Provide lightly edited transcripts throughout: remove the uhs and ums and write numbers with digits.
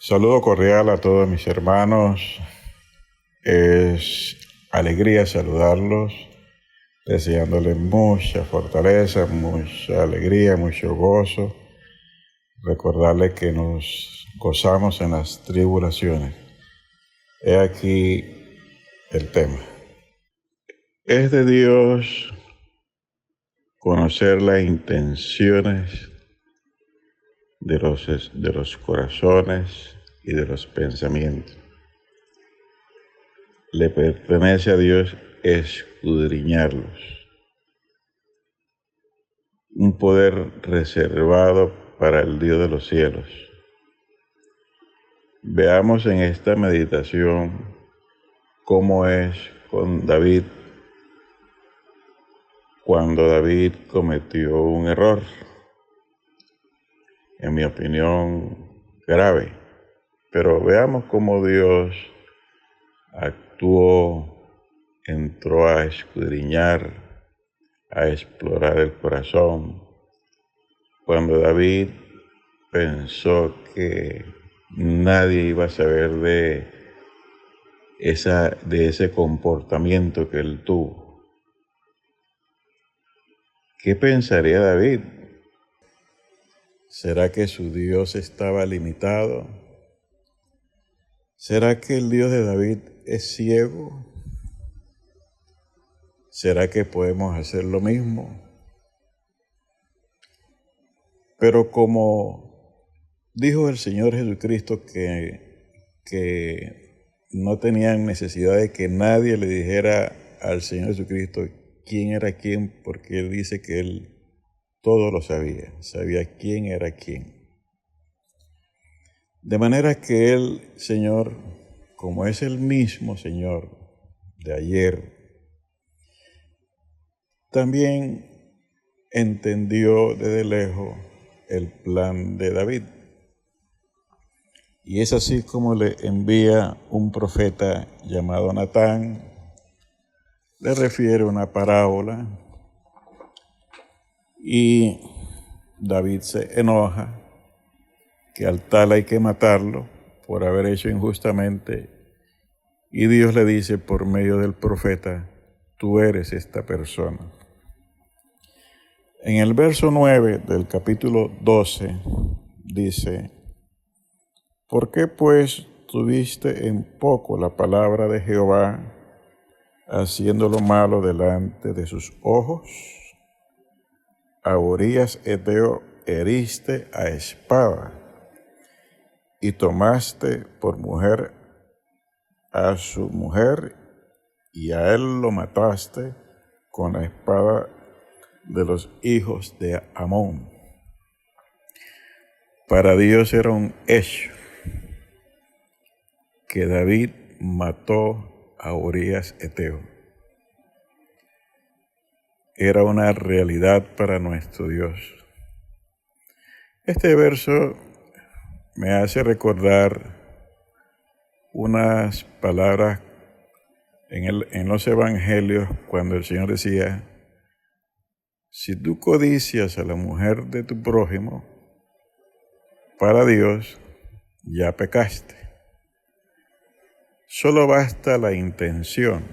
Saludo cordial a todos mis hermanos. Es alegría saludarlos, deseándoles mucha fortaleza, mucha alegría, mucho gozo. Recordarles que nos gozamos en las tribulaciones. He aquí el tema. Es de Dios conocer las intenciones de los corazones y de los pensamientos. Le pertenece a Dios escudriñarlos. Un poder reservado para el Dios de los cielos. Veamos en esta meditación cómo es con David cuando David cometió un error, en mi opinión, grave. Pero veamos cómo Dios actuó, entró a escudriñar, a explorar el corazón. Cuando David pensó que nadie iba a saber de ese comportamiento que él tuvo. ¿Qué pensaría David? ¿Será que su Dios estaba limitado? ¿Será que el Dios de David es ciego? ¿Será que podemos hacer lo mismo? Pero como dijo el Señor Jesucristo que no tenían necesidad de que nadie le dijera al Señor Jesucristo quién era quién, porque Él dice que Él todo lo sabía quién era quién. De manera que Él, Señor, como es el mismo Señor de ayer, también entendió desde lejos el plan de David. Y es así como le envía un profeta llamado Natán, le refiere una parábola y David se enoja que al tal hay que matarlo por haber hecho injustamente, y Dios le dice por medio del profeta: tú eres esta persona. En el verso 9 del capítulo 12 dice: ¿por qué pues tuviste en poco la palabra de Jehová, haciendo lo malo delante de sus ojos? A Urías Heteo heriste a espada, y tomaste por mujer a su mujer, y a él lo mataste con la espada de los hijos de Amón. Para Dios era un hecho que David mató a Urías Heteo. Era una realidad para nuestro Dios. Este verso me hace recordar unas palabras en los evangelios cuando el Señor decía: si tú codicias a la mujer de tu prójimo, para Dios ya pecaste. Solo basta la intención,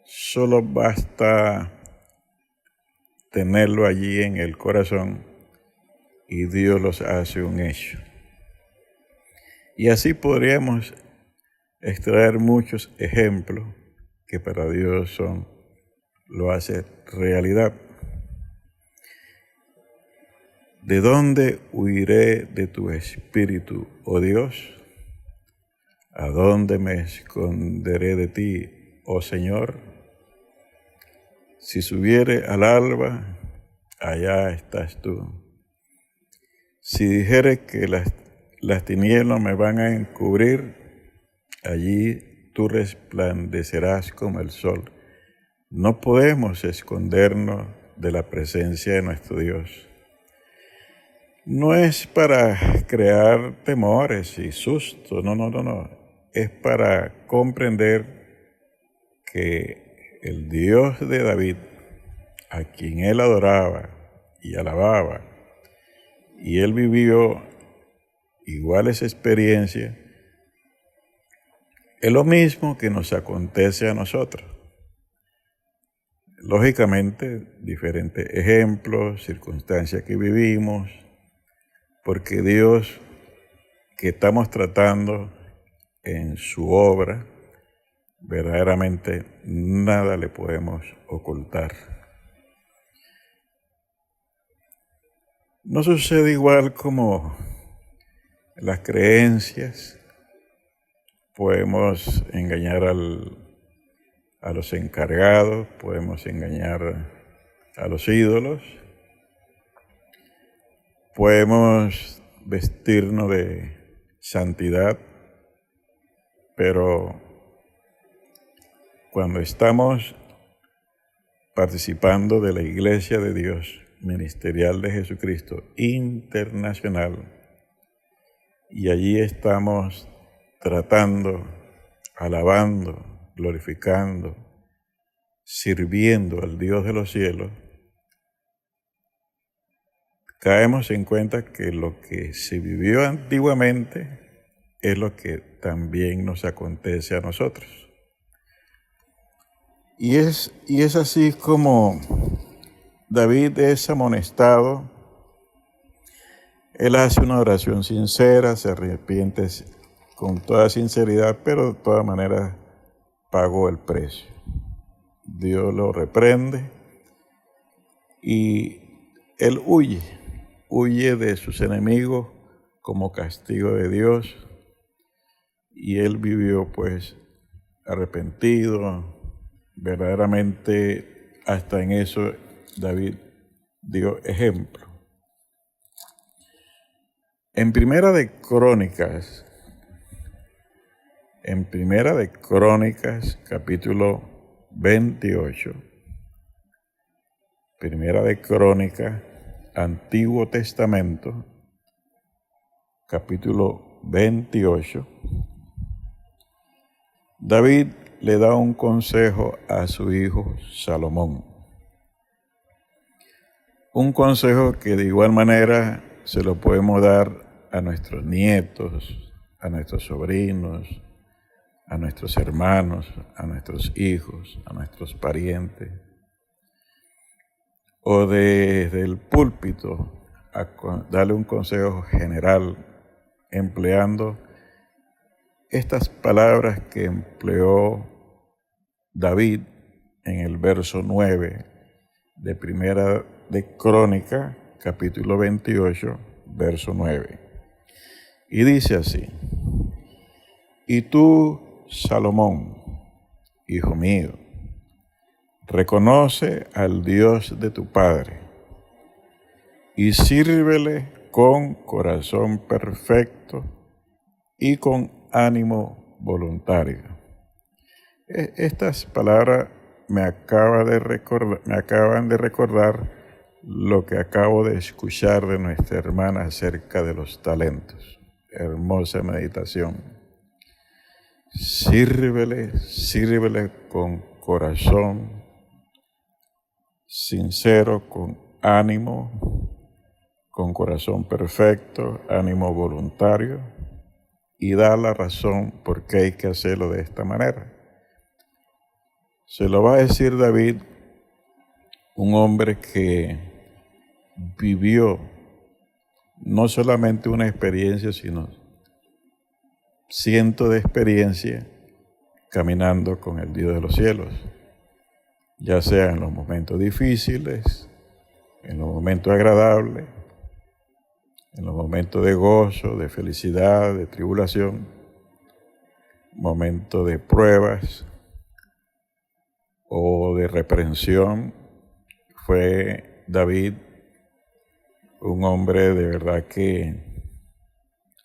solo basta tenerlo allí en el corazón y Dios los hace un hecho. Y así podríamos extraer muchos ejemplos que para Dios lo hace realidad. ¿De dónde huiré de tu espíritu, oh Dios? ¿A dónde me esconderé de ti, oh Señor? Si subiere al alba, allá estás tú. Si dijere que las tinieblas me van a encubrir, allí tú resplandecerás como el sol. No podemos escondernos de la presencia de nuestro Dios. No es para crear temores y sustos, no. Es para comprender que el Dios de David, a quien él adoraba y alababa, y él vivió iguales experiencias, es lo mismo que nos acontece a nosotros. Lógicamente, diferentes ejemplos, circunstancias que vivimos, porque Dios que estamos tratando en su obra, verdaderamente nada le podemos ocultar. No sucede igual como las creencias. Podemos engañar a los encargados, podemos engañar a los ídolos, podemos vestirnos de santidad, pero cuando estamos participando de la Iglesia de Dios, ministerial de Jesucristo, internacional, y allí estamos tratando, alabando, glorificando, sirviendo al Dios de los cielos, caemos en cuenta que lo que se vivió antiguamente es lo que también nos acontece a nosotros. Y es así como David es amonestado. Él hace una oración sincera, se arrepiente con toda sinceridad, pero de todas maneras pagó el precio. Dios lo reprende y él huye de sus enemigos como castigo de Dios, y él vivió pues arrepentido. Verdaderamente hasta en eso David dio ejemplo. En Primera de Crónicas, capítulo 28, Primera de Crónicas, Antiguo Testamento, capítulo 28, David le da un consejo a su hijo Salomón. Un consejo que de igual manera se lo podemos dar a nuestros nietos, a nuestros sobrinos, a nuestros hermanos, a nuestros hijos, a nuestros parientes, o desde el púlpito a darle un consejo general empleando estas palabras que empleó David en el verso 9 de Primera de Crónica, capítulo 28, verso 9. Y dice así: y tú, Salomón, hijo mío, reconoce al Dios de tu Padre y sírvele con corazón perfecto y con ánimo voluntario. Estas palabras me acaban de recordar lo que acabo de escuchar de nuestra hermana acerca de los talentos. Hermosa meditación. Sírvele con corazón sincero, con ánimo, con corazón perfecto, ánimo voluntario, y da la razón por qué hay que hacerlo de esta manera. Se lo va a decir David, un hombre que vivió no solamente una experiencia, sino cientos de experiencias caminando con el Dios de los cielos, ya sea en los momentos difíciles, en los momentos agradables, en los momentos de gozo, de felicidad, de tribulación, momentos de pruebas o de reprensión. Fue David un hombre de verdad que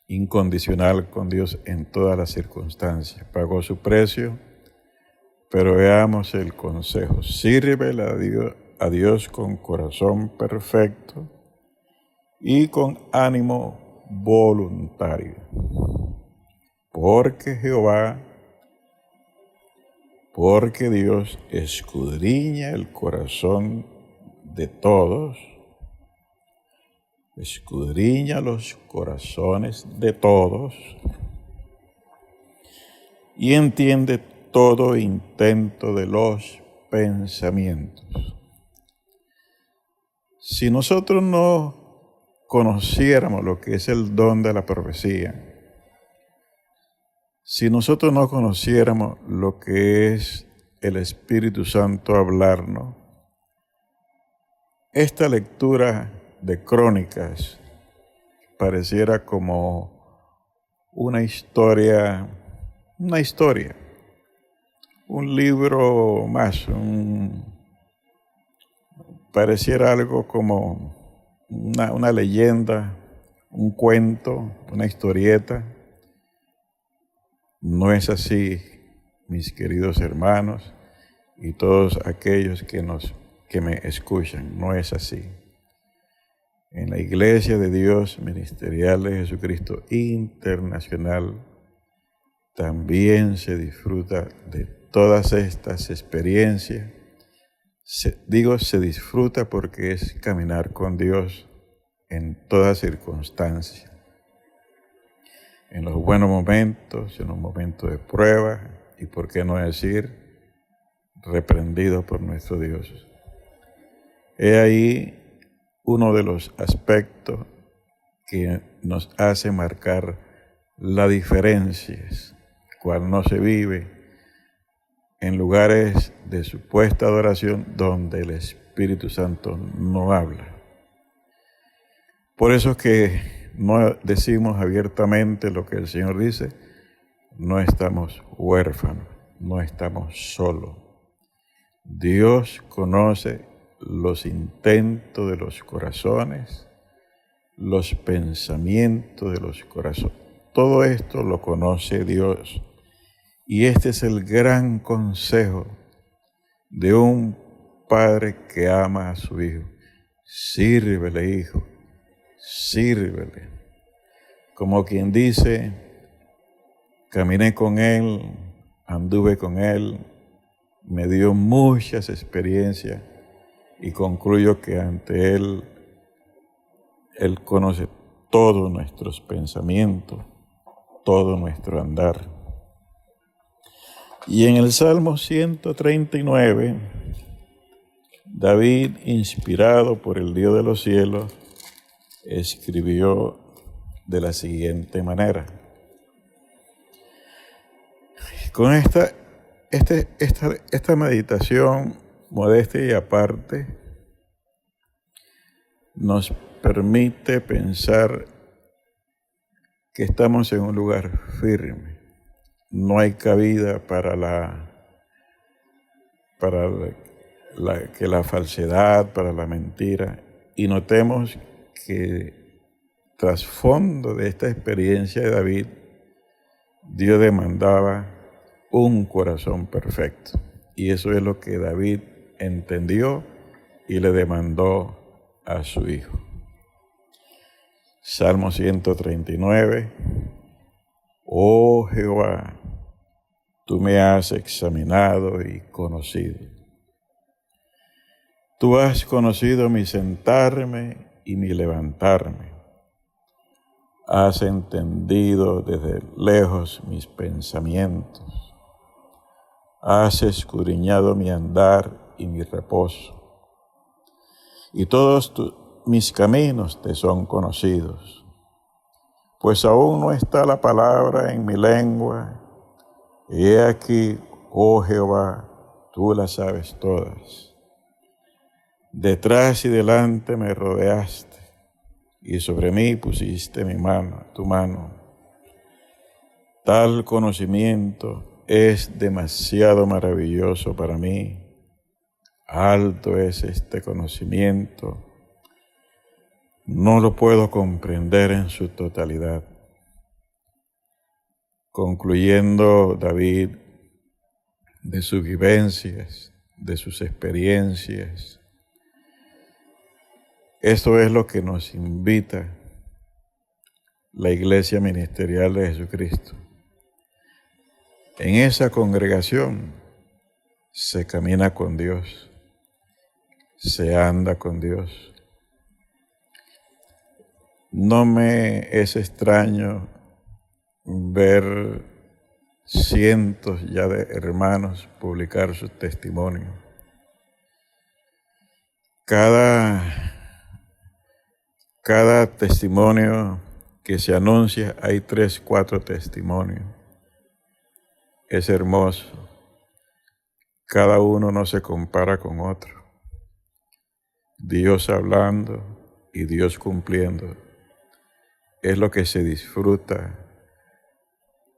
incondicional con Dios en todas las circunstancias. Pagó su precio, pero veamos el consejo. Sírvele a Dios con corazón perfecto y con ánimo voluntario. Porque Dios escudriña el corazón de todos escudriña los corazones de todos y entiende todo intento de los pensamientos. Si nosotros no conociéramos lo que es el don de la profecía, si nosotros no conociéramos lo que es el Espíritu Santo hablarnos, esta lectura de Crónicas pareciera como una historia, un libro más, pareciera algo como una leyenda, un cuento, una historieta. No es así, mis queridos hermanos y todos aquellos que me escuchan, no es así. En la Iglesia de Dios Ministerial de Jesucristo Internacional también se disfruta de todas estas experiencias. Se disfruta porque es caminar con Dios en toda circunstancia. En los buenos momentos, en los momentos de prueba y, por qué no decir, reprendido por nuestro Dios. He ahí uno de los aspectos que nos hace marcar las diferencias, cual no se vive en lugares de supuesta adoración donde el Espíritu Santo no habla. Por eso es que no decimos abiertamente lo que el Señor dice, no estamos huérfanos, no estamos solos. Dios conoce los intentos de los corazones, los pensamientos de los corazones. Todo esto lo conoce Dios. Y este es el gran consejo de un padre que ama a su hijo. Sírvele, hijo, sírvele. Como quien dice, caminé con él, anduve con él, me dio muchas experiencias y concluyo que ante él conoce todos nuestros pensamientos, todo nuestro andar. Y en el Salmo 139, David, inspirado por el Dios de los cielos, escribió de la siguiente manera. Con esta meditación modesta y aparte nos permite pensar que estamos en un lugar firme. No hay cabida para la falsedad, para la mentira. Y notemos que trasfondo de esta experiencia de David, Dios demandaba un corazón perfecto. Y eso es lo que David entendió y le demandó a su hijo. Salmo 139. Oh Jehová, tú me has examinado y conocido. Tú has conocido mi sentarme y mi levantarme. Has entendido desde lejos mis pensamientos. Has escudriñado mi andar y mi reposo. Y todos mis caminos te son conocidos. Pues aún no está la palabra en mi lengua. Y he aquí, oh Jehová, tú las sabes todas. Detrás y delante me rodeaste, y sobre mí pusiste tu mano. Tal conocimiento es demasiado maravilloso para mí. Alto es este conocimiento. No lo puedo comprender en su totalidad. Concluyendo David de sus vivencias, de sus experiencias, esto es lo que nos invita la Iglesia Ministerial de Jesucristo. En esa congregación se camina con Dios, se anda con Dios. No me es extraño ver cientos ya de hermanos publicar sus testimonios. Cada testimonio que se anuncia, hay 3, 4 testimonios. Es hermoso. Cada uno no se compara con otro. Dios hablando y Dios cumpliendo. Es lo que se disfruta,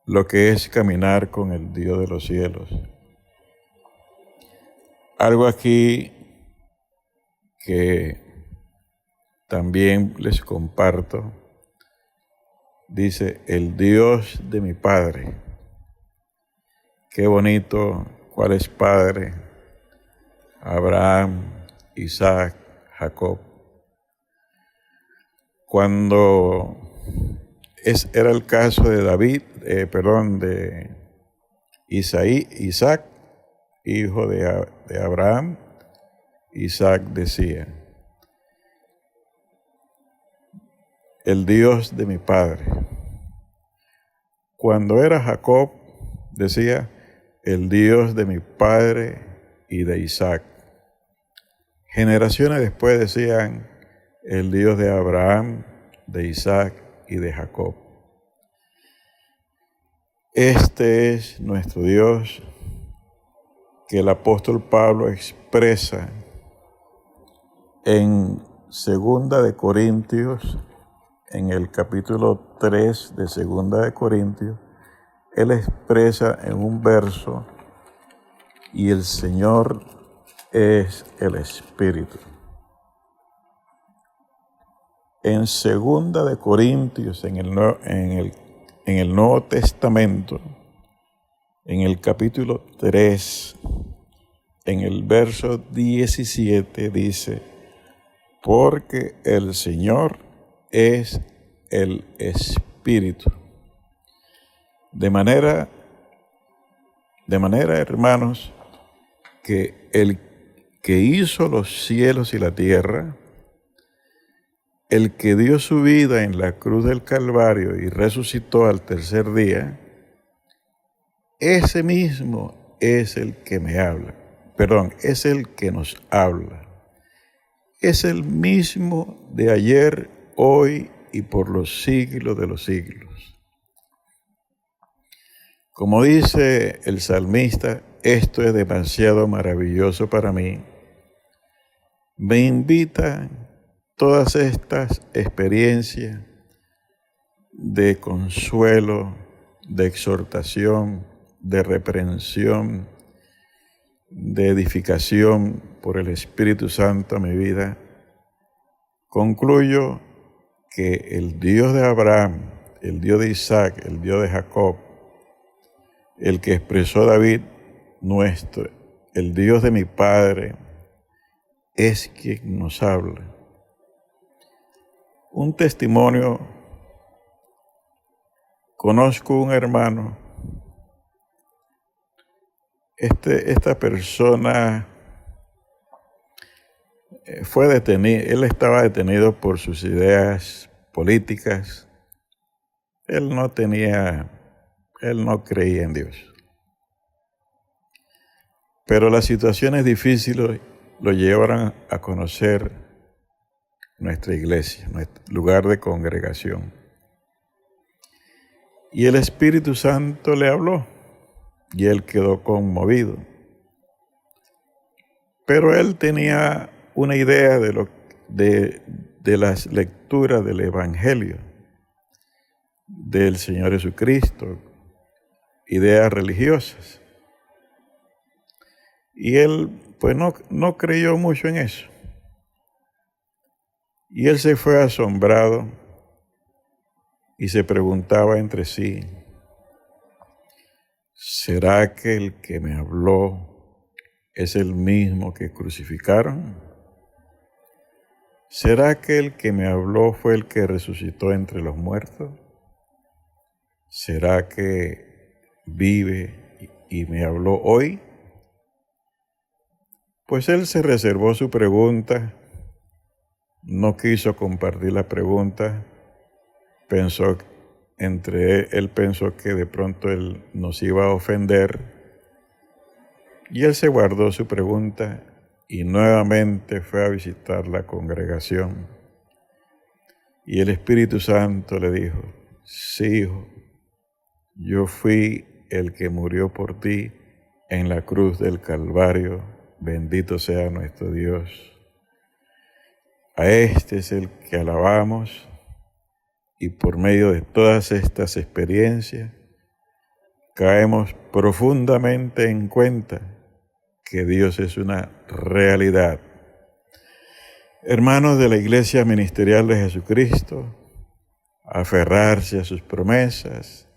lo que es caminar con el Dios de los cielos. Algo aquí que también les comparto, dice, el Dios de mi Padre. Qué bonito, ¿cuál es Padre? Abraham, Isaac, Jacob. Cuando era el caso de de Isaac, hijo de Abraham, Isaac decía, el Dios de mi padre. Cuando era Jacob, decía, el Dios de mi padre y de Isaac. Generaciones después decían, el Dios de Abraham, de Isaac y de Jacob. Este es nuestro Dios que el apóstol Pablo expresa en 2 de Corintios, en el capítulo 3 de 2 de Corintios. Él expresa en un verso, y el Señor es el Espíritu. En 2 de Corintios, en el Nuevo Testamento, en el capítulo 3, en el verso 17 dice, porque el Señor es el Espíritu. De manera, hermanos, que el que hizo los cielos y la tierra, el que dio su vida en la cruz del Calvario y resucitó al tercer día, ese mismo es el que me habla. Es el que nos habla. Es el mismo de ayer, hoy y por los siglos de los siglos. Como dice el salmista, esto es demasiado maravilloso para mí. Me invitan todas estas experiencias de consuelo, de exhortación, de reprensión, de edificación por el Espíritu Santo a mi vida. Concluyo que el Dios de Abraham, el Dios de Isaac, el Dios de Jacob, el que expresó David, el Dios de mi Padre, es quien nos habla. Un testimonio, conozco un hermano, esta persona fue detenido, él estaba detenido por sus ideas políticas, él no creía en Dios. Pero las situaciones difíciles lo llevaron a conocer nuestra iglesia, nuestro lugar de congregación. Y el Espíritu Santo le habló y él quedó conmovido. Pero él tenía una idea de las lecturas del Evangelio del Señor Jesucristo, ideas religiosas. Y él pues no creyó mucho en eso. Y él se fue asombrado y se preguntaba entre sí, ¿será que el que me habló es el mismo que crucificaron? ¿Será que el que me habló fue el que resucitó entre los muertos? ¿Será que vive y me habló hoy? Pues él se reservó su pregunta, no quiso compartir la pregunta él pensó que de pronto él nos iba a ofender, y él se guardó su pregunta y nuevamente fue a visitar la congregación. Y el Espíritu Santo le dijo: sí, hijo, yo fui el que murió por ti en la cruz del Calvario, bendito sea nuestro Dios. A este es el que alabamos, y por medio de todas estas experiencias caemos profundamente en cuenta que Dios es una realidad. Hermanos de la Iglesia Ministerial de Jesucristo, aferrarse a sus promesas,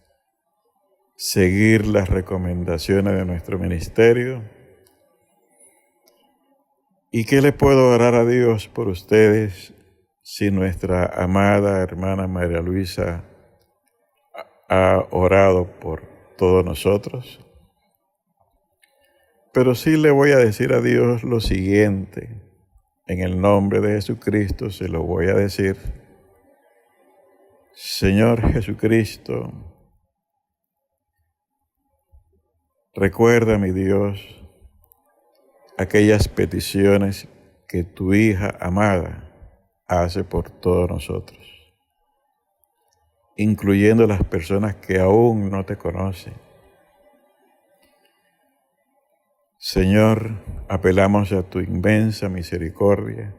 seguir las recomendaciones de nuestro ministerio. ¿Y qué le puedo orar a Dios por ustedes si nuestra amada hermana María Luisa ha orado por todos nosotros? Pero sí le voy a decir a Dios lo siguiente. En el nombre de Jesucristo se lo voy a decir. Señor Jesucristo, recuerda, mi Dios, aquellas peticiones que tu hija amada hace por todos nosotros, incluyendo las personas que aún no te conocen. Señor, apelamos a tu inmensa misericordia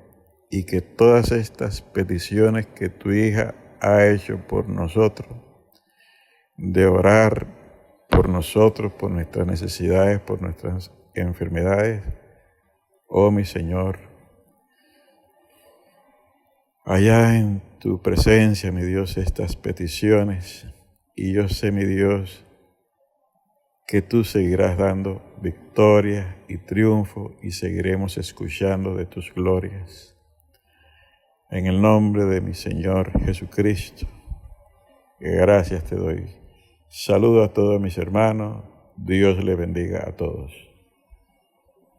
y que todas estas peticiones que tu hija ha hecho por nosotros, de orar por nosotros, por nuestras necesidades, por nuestras enfermedades, oh mi Señor, allá en tu presencia, mi Dios, estas peticiones, y yo sé, mi Dios, que tú seguirás dando victoria y triunfo y seguiremos escuchando de tus glorias. En el nombre de mi Señor Jesucristo, que gracias te doy. Saludo a todos mis hermanos. Dios les bendiga a todos.